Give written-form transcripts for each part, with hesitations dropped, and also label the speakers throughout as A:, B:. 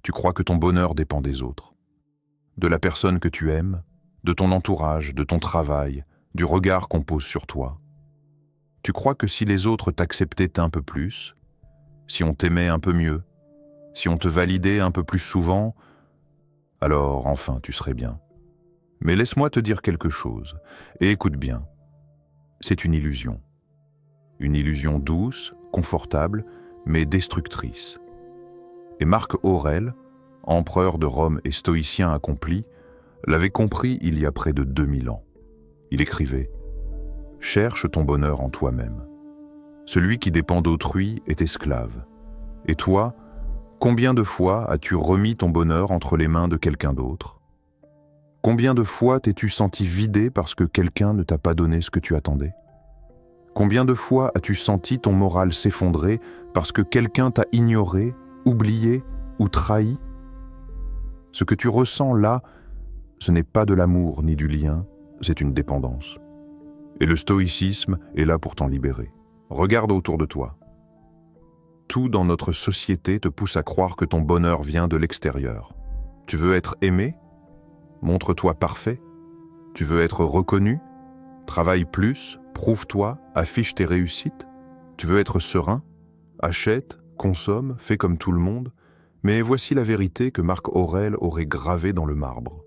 A: Tu crois que ton bonheur dépend des autres, de la personne que tu aimes, de ton entourage, de ton travail, du regard qu'on pose sur toi. Tu crois que si les autres t'acceptaient un peu plus, si on t'aimait un peu mieux, si on te validait un peu plus souvent, alors enfin tu serais bien. Mais laisse-moi te dire quelque chose, et écoute bien. C'est une illusion. Une illusion douce, confortable, mais destructrice. Et Marc Aurèle, empereur de Rome et stoïcien accompli, l'avait compris il y a près de 2000 ans. Il écrivait « Cherche ton bonheur en toi-même. Celui qui dépend d'autrui est esclave. Et toi, combien de fois as-tu remis ton bonheur entre les mains de quelqu'un d'autre? Combien de fois t'es-tu senti vidé parce que quelqu'un ne t'a pas donné ce que tu attendais? Combien de fois as-tu senti ton moral s'effondrer parce que quelqu'un t'a ignoré, oublié ou trahi? Ce que tu ressens là, ce n'est pas de l'amour ni du lien, c'est une dépendance. Et le stoïcisme est là pour t'en libérer. Regarde autour de toi. Tout dans notre société te pousse à croire que ton bonheur vient de l'extérieur. Tu veux être aimé? Montre-toi parfait. Tu veux être reconnu? Travaille plus, prouve-toi, affiche tes réussites. Tu veux être serein? Achète, consomme, fais comme tout le monde. Mais voici la vérité que Marc Aurèle aurait gravée dans le marbre.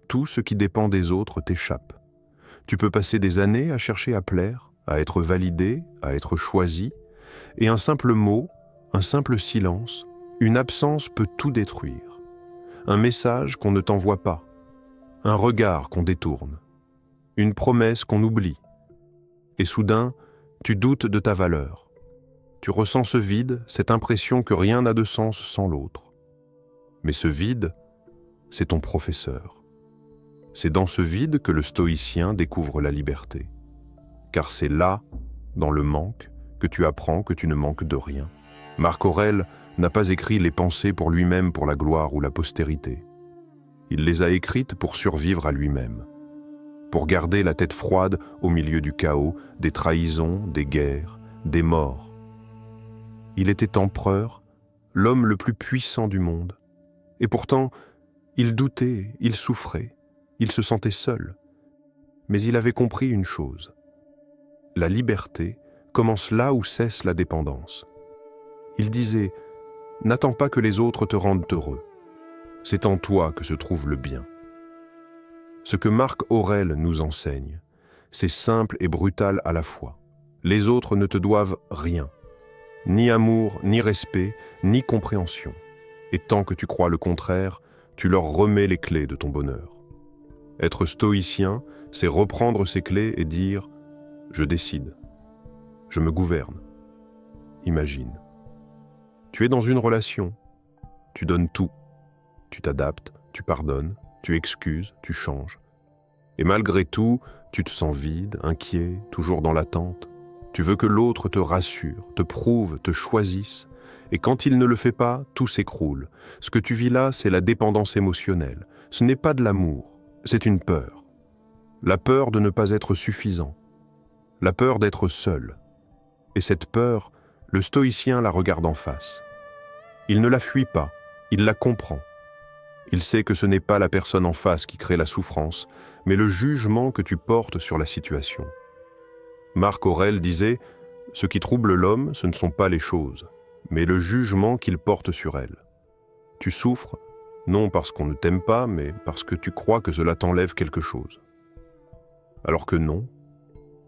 A: Tout ce qui dépend des autres t'échappe. Tu peux passer des années à chercher à plaire, à être validé, à être choisi, et un simple mot, un simple silence, une absence peut tout détruire. Un message qu'on ne t'envoie pas, un regard qu'on détourne, une promesse qu'on oublie. Et soudain, tu doutes de ta valeur. Tu ressens ce vide, cette impression que rien n'a de sens sans l'autre. Mais ce vide, c'est ton professeur. C'est dans ce vide que le stoïcien découvre la liberté. Car c'est là, dans le manque, que tu apprends que tu ne manques de rien. Marc Aurèle n'a pas écrit les pensées pour lui-même pour la gloire ou la postérité. Il les a écrites pour survivre à lui-même, pour garder la tête froide au milieu du chaos, des trahisons, des guerres, des morts. Il était empereur, l'homme le plus puissant du monde. Et pourtant, il doutait, il souffrait, il se sentait seul. Mais il avait compris une chose. La liberté commence là où cesse la dépendance. Il disait « N'attends pas que les autres te rendent heureux. C'est en toi que se trouve le bien. » Ce que Marc Aurèle nous enseigne, c'est simple et brutal à la fois. Les autres ne te doivent rien. Ni amour, ni respect, ni compréhension. Et tant que tu crois le contraire, tu leur remets les clés de ton bonheur. Être stoïcien, c'est reprendre ces clés et dire « Je décide. Je me gouverne. » Imagine. Tu es dans une relation. Tu donnes tout. Tu t'adaptes, tu pardonnes, tu excuses, tu changes. Et malgré tout, tu te sens vide, inquiet, toujours dans l'attente. Tu veux que l'autre te rassure, te prouve, te choisisse. Et quand il ne le fait pas, tout s'écroule. Ce que tu vis là, c'est la dépendance émotionnelle. Ce n'est pas de l'amour, c'est une peur. La peur de ne pas être suffisant. La peur d'être seul. Et cette peur, le stoïcien la regarde en face. Il ne la fuit pas, il la comprend. Il sait que ce n'est pas la personne en face qui crée la souffrance, mais le jugement que tu portes sur la situation. Marc Aurèle disait « Ce qui trouble l'homme, ce ne sont pas les choses, mais le jugement qu'il porte sur elles. Tu souffres, non parce qu'on ne t'aime pas, mais parce que tu crois que cela t'enlève quelque chose. Alors que non,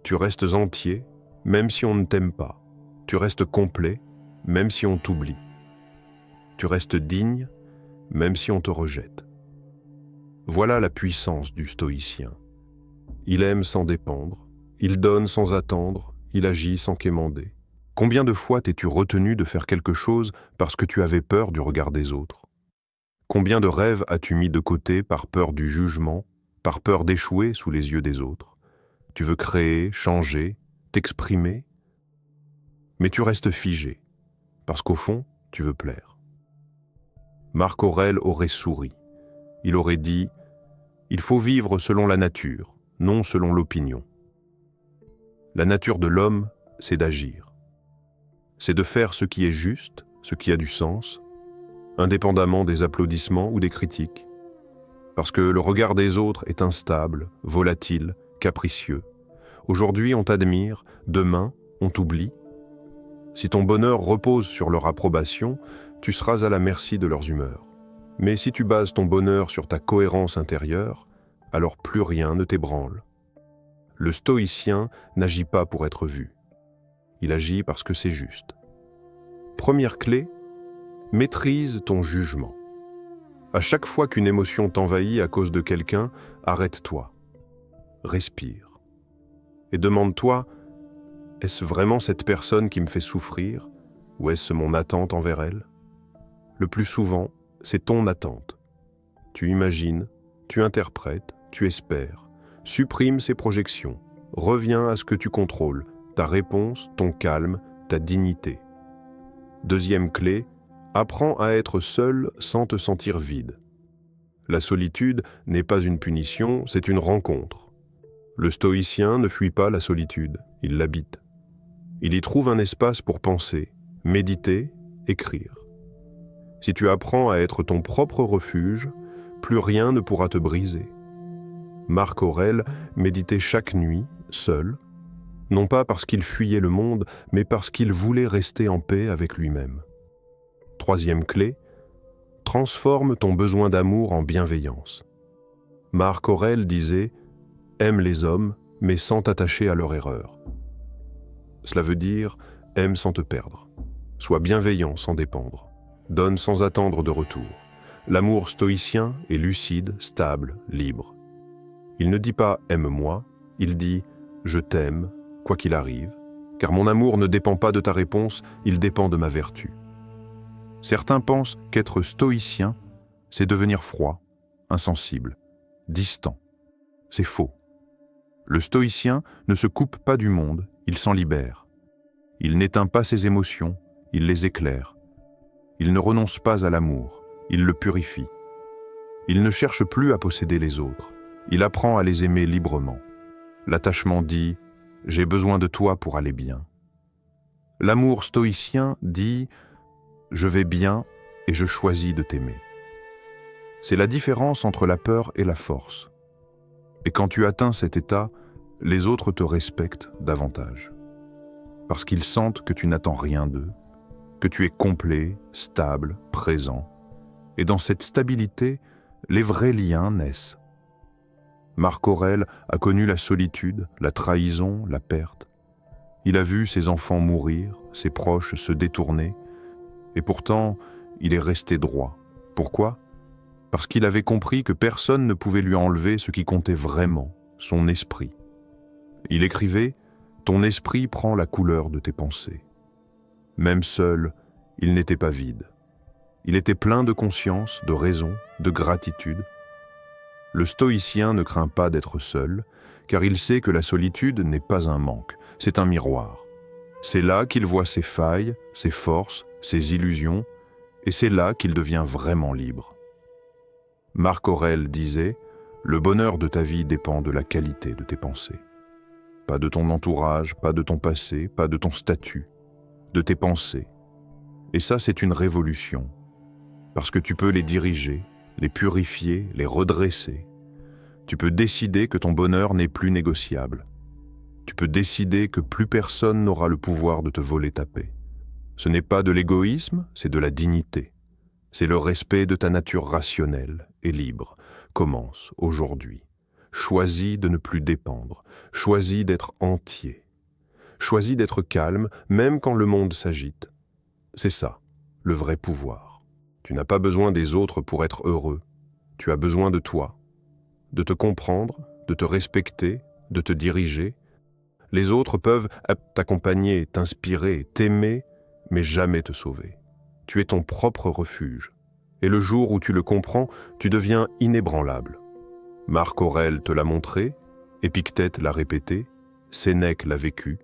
A: tu restes entier, même si on ne t'aime pas. Tu restes complet, même si on t'oublie. Tu restes digne, même si on te rejette. » Voilà la puissance du stoïcien. Il aime sans dépendre, il donne sans attendre, il agit sans quémander. Combien de fois t'es-tu retenu de faire quelque chose parce que tu avais peur du regard des autres? Combien de rêves as-tu mis de côté par peur du jugement, par peur d'échouer sous les yeux des autres? Tu veux créer, changer, t'exprimer, mais tu restes figé, parce qu'au fond, tu veux plaire. Marc Aurèle aurait souri. Il aurait dit « Il faut vivre selon la nature, non selon l'opinion. » La nature de l'homme, c'est d'agir. C'est de faire ce qui est juste, ce qui a du sens, indépendamment des applaudissements ou des critiques. Parce que le regard des autres est instable, volatile, capricieux. Aujourd'hui, on t'admire, demain, on t'oublie. Si ton bonheur repose sur leur approbation, tu seras à la merci de leurs humeurs. Mais si tu bases ton bonheur sur ta cohérence intérieure, alors plus rien ne t'ébranle. Le stoïcien n'agit pas pour être vu. Il agit parce que c'est juste. Première clé, maîtrise ton jugement. À chaque fois qu'une émotion t'envahit à cause de quelqu'un, arrête-toi. Respire. Et demande-toi, est-ce vraiment cette personne qui me fait souffrir ou est-ce mon attente envers elle? Le plus souvent, c'est ton attente. Tu imagines, tu interprètes, tu espères. Supprime ces projections. Reviens à ce que tu contrôles, ta réponse, ton calme, ta dignité. Deuxième clé, apprends à être seul sans te sentir vide. La solitude n'est pas une punition, c'est une rencontre. Le stoïcien ne fuit pas la solitude, il l'habite. Il y trouve un espace pour penser, méditer, écrire. Si tu apprends à être ton propre refuge, plus rien ne pourra te briser. Marc Aurèle méditait chaque nuit, seul, non pas parce qu'il fuyait le monde, mais parce qu'il voulait rester en paix avec lui-même. Troisième clé, transforme ton besoin d'amour en bienveillance. Marc Aurèle disait « Aime les hommes, mais sans t'attacher à leur erreur ». Cela veut dire « aime sans te perdre ». Sois bienveillant sans dépendre. Donne sans attendre de retour. L'amour stoïcien est lucide, stable, libre. Il ne dit pas « aime-moi », il dit « je t'aime », quoi qu'il arrive, car mon amour ne dépend pas de ta réponse, il dépend de ma vertu. Certains pensent qu'être stoïcien, c'est devenir froid, insensible, distant. C'est faux. Le stoïcien ne se coupe pas du monde, il s'en libère. Il n'éteint pas ses émotions, il les éclaire. Il ne renonce pas à l'amour, il le purifie. Il ne cherche plus à posséder les autres, il apprend à les aimer librement. L'attachement dit « j'ai besoin de toi pour aller bien ». L'amour stoïcien dit « je vais bien et je choisis de t'aimer ». C'est la différence entre la peur et la force. Et quand tu atteins cet état, les autres te respectent davantage. Parce qu'ils sentent que tu n'attends rien d'eux, que tu es complet, stable, présent. Et dans cette stabilité, les vrais liens naissent. Marc Aurèle a connu la solitude, la trahison, la perte. Il a vu ses enfants mourir, ses proches se détourner, et pourtant, il est resté droit. Pourquoi? Parce qu'il avait compris que personne ne pouvait lui enlever ce qui comptait vraiment, son esprit. Il écrivait « Ton esprit prend la couleur de tes pensées ». Même seul, il n'était pas vide. Il était plein de conscience, de raison, de gratitude. Le stoïcien ne craint pas d'être seul, car il sait que la solitude n'est pas un manque, c'est un miroir. C'est là qu'il voit ses failles, ses forces, ses illusions, et c'est là qu'il devient vraiment libre. Marc Aurèle disait « Le bonheur de ta vie dépend de la qualité de tes pensées. Pas de ton entourage, pas de ton passé, pas de ton statut, de tes pensées. Et ça, c'est une révolution, parce que tu peux les diriger, les purifier, les redresser. Tu peux décider que ton bonheur n'est plus négociable. Tu peux décider que plus personne n'aura le pouvoir de te voler ta paix. Ce n'est pas de l'égoïsme, c'est de la dignité. C'est le respect de ta nature rationnelle et libre. Commence aujourd'hui. Choisis de ne plus dépendre. Choisis d'être entier. Choisis d'être calme, même quand le monde s'agite. C'est ça, le vrai pouvoir. Tu n'as pas besoin des autres pour être heureux. Tu as besoin de toi, de te comprendre, de te respecter, de te diriger. Les autres peuvent t'accompagner, t'inspirer, t'aimer, mais jamais te sauver. Tu es ton propre refuge. Et le jour où tu le comprends, tu deviens inébranlable. Marc Aurèle te l'a montré, Épictète l'a répété, Sénèque l'a vécu.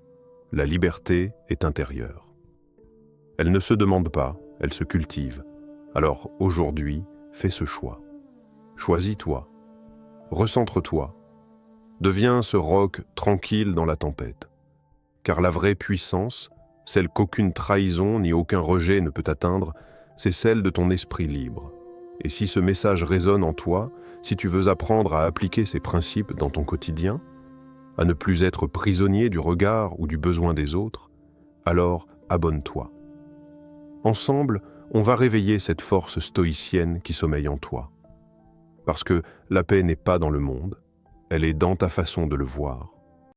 A: La liberté est intérieure. Elle ne se demande pas, elle se cultive. Alors aujourd'hui, fais ce choix. Choisis-toi. Recentre-toi. Deviens ce roc tranquille dans la tempête. Car la vraie puissance, celle qu'aucune trahison ni aucun rejet ne peut atteindre,
B: c'est celle de ton esprit libre. Et si ce message résonne en toi, si tu veux apprendre à appliquer ces principes dans ton quotidien, à ne plus être prisonnier du regard ou du besoin des autres, alors abonne-toi. Ensemble, on va réveiller cette force stoïcienne qui sommeille en toi. Parce que la paix n'est pas dans le monde, elle est dans ta façon de le voir.